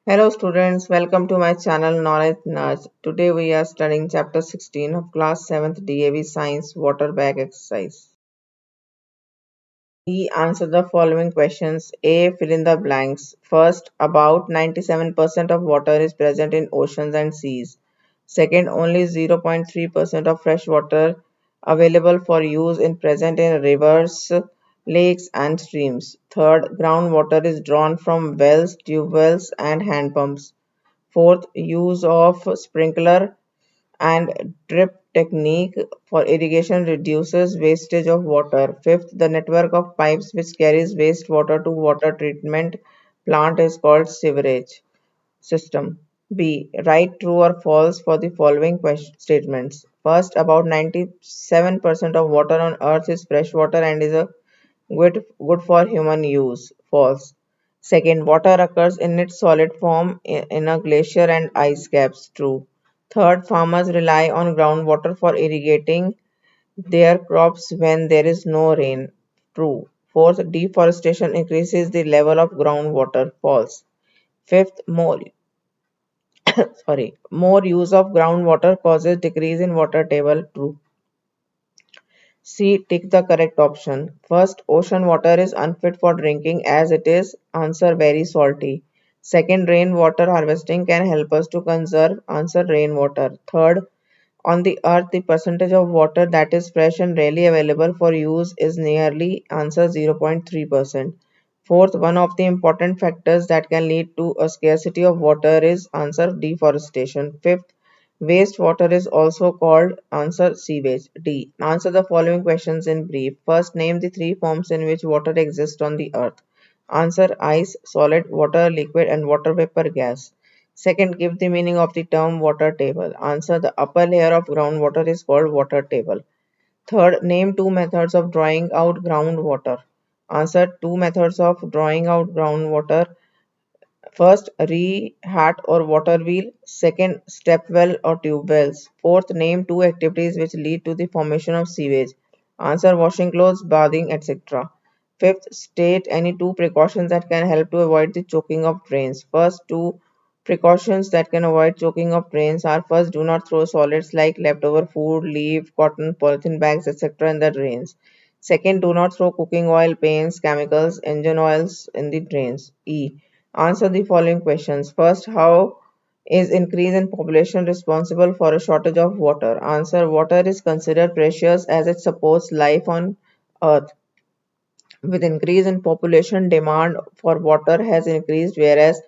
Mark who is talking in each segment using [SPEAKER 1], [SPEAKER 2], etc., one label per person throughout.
[SPEAKER 1] Hello students, welcome to my channel Knowledge Nudge. Today we are studying chapter 16 of class 7th DAV Science Water Bag Exercise. E. Answer the following questions. A. Fill in the blanks. First, about 97% of water is present in oceans and seas. Second, only 0.3% of fresh water available for use is present in rivers, lakes and streams. Third, groundwater is drawn from wells, tube wells and hand pumps. Fourth, use of sprinkler and drip technique for irrigation reduces wastage of water. Fifth, the network of pipes which carries wastewater to water treatment plant is called sewerage system. B. Write true or false for the following statements. First, about 97% of water on earth is fresh water and is a good for human use. False. Second, water occurs in its solid form in a glacier and ice caps. True. Third, farmers rely on groundwater for irrigating their crops when there is no rain. True. Fourth, deforestation increases the level of groundwater. False. Fifth, more use of groundwater causes decrease in water table. True. C. Tick the correct option. First, ocean water is unfit for drinking as it is answer very salty. Second, rainwater harvesting can help us to conserve answer rainwater. Third, on the earth the percentage of water that is fresh and readily available for use is nearly answer 0.3%. Fourth, one of the important factors that can lead to a scarcity of water is answer deforestation. Fifth, wastewater is also called answer sewage. D. Answer the following questions in brief. First, name the three forms in which water exists on the earth. Answer ice, solid, water, liquid, and water vapor gas. Second, give the meaning of the term water table. Answer the upper layer of groundwater is called water table. Third, name two methods of drawing out groundwater. Answer two methods of drawing out groundwater. First, re-hat or water wheel. Second, step well or tube wells. Fourth, name two activities which lead to the formation of sewage. Answer washing clothes, bathing, etc. Fifth, state any two precautions that can help to avoid the choking of drains. First, two precautions that can avoid choking of drains are first, do not throw solids like leftover food, leaf, cotton, polythene bags, etc. in the drains. Second, do not throw cooking oil, paints, chemicals, engine oils in the drains. E. Answer the following questions. First, how is increase in population responsible for a shortage of water? Answer, water is considered precious as it supports life on earth. With increase in population, demand for water has increased whereas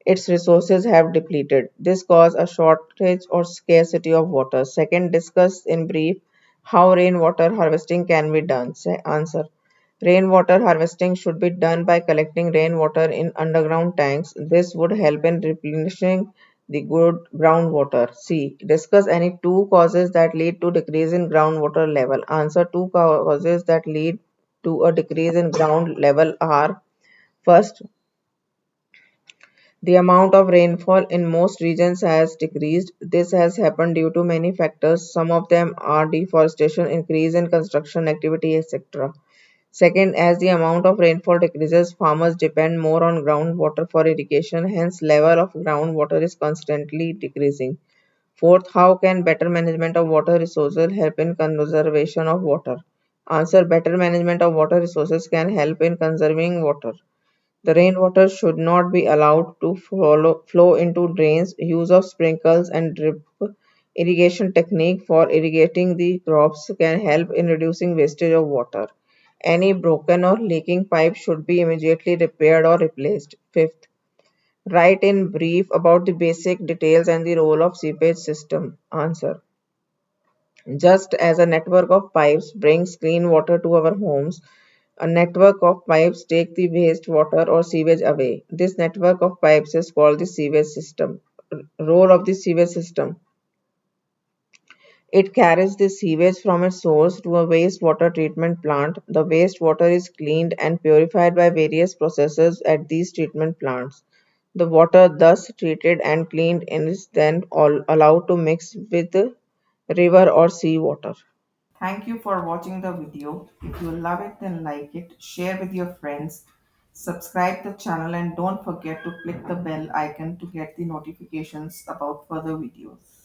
[SPEAKER 1] its resources have depleted. This causes a shortage or scarcity of water. Second, discuss in brief how rainwater harvesting can be done. Answer. Rainwater harvesting should be done by collecting rainwater in underground tanks. This would help in replenishing the good groundwater. C. Discuss any two causes that lead to decrease in groundwater level. Answer. Two causes that lead to a decrease in ground level are first, the amount of rainfall in most regions has decreased. This has happened due to many factors. Some of them are deforestation, increase in construction activity, etc. Second, as the amount of rainfall decreases, farmers depend more on groundwater for irrigation, hence level of groundwater is constantly decreasing. Fourth, how can better management of water resources help in conservation of water? Answer, better management of water resources can help in conserving water. The rainwater should not be allowed to flow into drains. Use of sprinkles and drip irrigation technique for irrigating the crops can help in reducing wastage of water. Any broken or leaking pipe should be immediately repaired or replaced. Fifth, write in brief about the basic details and the role of seepage system. Answer. Just as a network of pipes brings clean water to our homes, a network of pipes take the waste water or sewage away. This network of pipes is called the sewage system. Role of the sewage system. It carries the sewage from its source to a wastewater treatment plant. The wastewater is cleaned and purified by various processes at these treatment plants. The water thus treated and cleaned is then allowed to mix with the river or sea water. Thank you for watching the video. If you love it, then like it, share with your friends, Subscribe the channel and don't forget to click the bell icon to get the notifications about further videos.